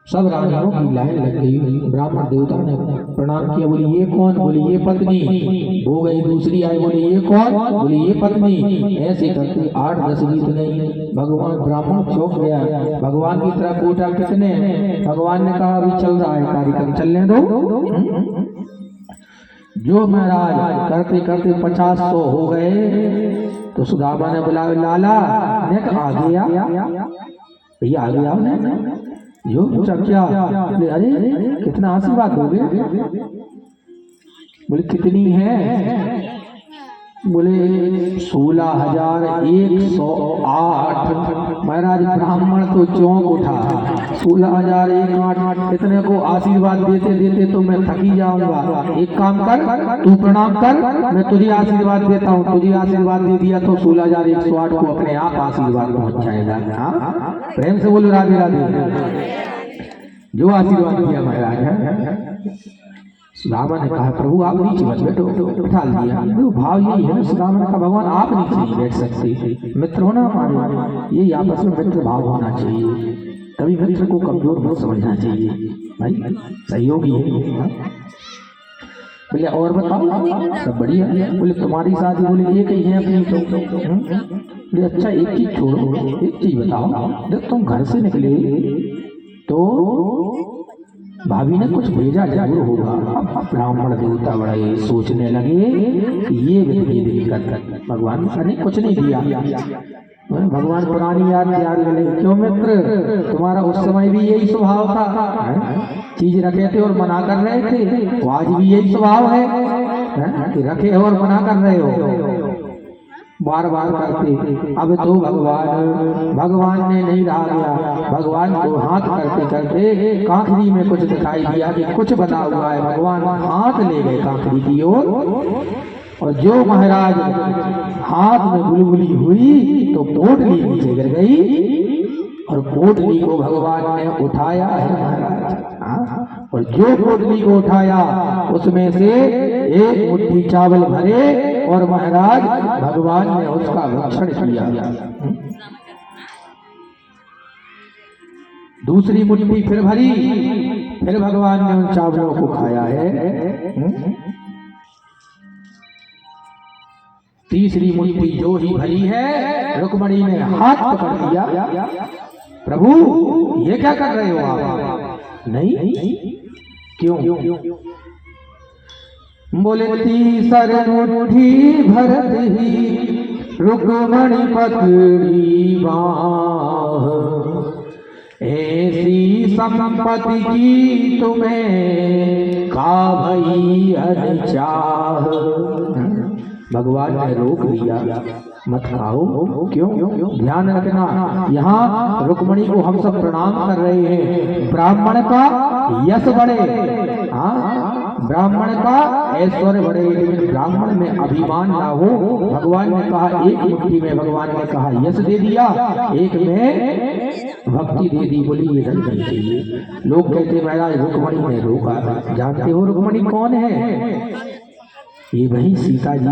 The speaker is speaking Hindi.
सब राजाओं की लाइन लग गई। ब्राह्मण देवता ने प्रणाम किया, बोली ये कौन? बोली ये पत्नी। हो गई दूसरी आई, बोली ये कौन? बोली ये पत्नी। ऐसे करते 8-10 गीत नहीं। भगवान ब्राह्मण चौंक गया, भगवान की तरफ पूछा कितने? भगवान ने कहा अभी चल रहा है कार्यक्रम, चलने दो। जो महाराज करते करते 50-100 हो गए तो सुदामा ने बुलाया, लाला ने कहा आ गया भैया, आ गया जो चर्चा। बोले अरे कितना आशीर्वाद दोगे? बोले कितनी है? बोले 16,108। महाराज ब्राह्मण तो चौंक उठा। 16,108 इतने को आशीर्वाद देते देते तो मैं थकी जाऊंगा। एक काम कर, तू प्रणाम कर, मैं तुझे आशीर्वाद देता हूँ। तुझे आशीर्वाद दे दिया तो 16,108 को अपने आप आशीर्वाद पहुंच जाएगा। प्रेम से बोलो राधे राधे। जो आशीर्वाद दिया महाराज। सुदामा ने कहा प्रभु आप नीचे मत बैठो, उठा लिया। भाव यही है ना, सुदामा ने कहा भगवान आप नीचे नहीं बैठ सकते, मित्र होना हमारे, ये आपस में मित्र भाव होना चाहिए। कभी मित्र को कमजोर मत समझना चाहिए भाई, सहयोगी है। बोले और बताओ सब बढ़िया? बोले तुम्हारी शादी बोले एक ही है अपनी तो। बोले अच्छा एक चीज छोड़ो, एक चीज बताओ, जब तुम घर से निकले तो भाभी ने कुछ भेजा जरूर होगा। ब्राह्मण देवता बड़े सोचने लगे कि ये विधि कर भगवान ने कुछ नहीं दिया। भगवान पुरानी याद लगे, क्यों मित्र तुम्हारा उस समय भी यही स्वभाव था, चीज रखे थे और मना कर रहे थे, तो आज भी यही स्वभाव है कि रखे और मना कर रहे हो, बार बार करते। अब तो भगवान ने नहीं रहा गया। भगवान को हाथ करते करते कांकरी में कुछ दिखाई दिया कि कुछ बना हुआ है। भगवान हाथ ले गए कांकरी की ओर, और जो महाराज हाथ में बुलबुली हुई तो पोटली नीचे गिर गई, और पोटली को भगवान ने उठाया है महाराज। और जो पोटली को उठाया उसमें से एक मुट्ठी चावल भरे और महाराज भगवान ने उसका भक्षण किया। दूसरी मुट्ठी फिर भरी, फिर भगवान ने उन चावलों को खाया है। तीसरी मुट्ठी जो ही भरी है, रुक्मणी ने हाथ पकड़ दिया, प्रभु ये क्या कर रहे हो आप? नहीं क्यों? बोले तीसर मुट्ठी भरत ही रुक्मणी पकड़ी बाह, ऐसी संपत्ति की तुम्हें का भई अनिचाह। भगवान ने रोक दिया, मत खाओ। क्यों? ध्यान रखना, यहाँ रुक्मणी को हम सब प्रणाम कर रहे हैं। ब्राह्मण का यश बढ़े, ब्राह्मण का ऐश्वर्य बढ़े, लेकिन ब्राह्मण में अभिमान ना हो। भगवान ने कहा एक मुट्ठी में भगवान ने कहा यश दे दिया, एक में भक्ति दे दी। बोली ये नहीं चाहिए। लोग कहते महाराज रुक्मणी ने रोका। जानते हो रुक्मणी कौन है? ये वही सीता जी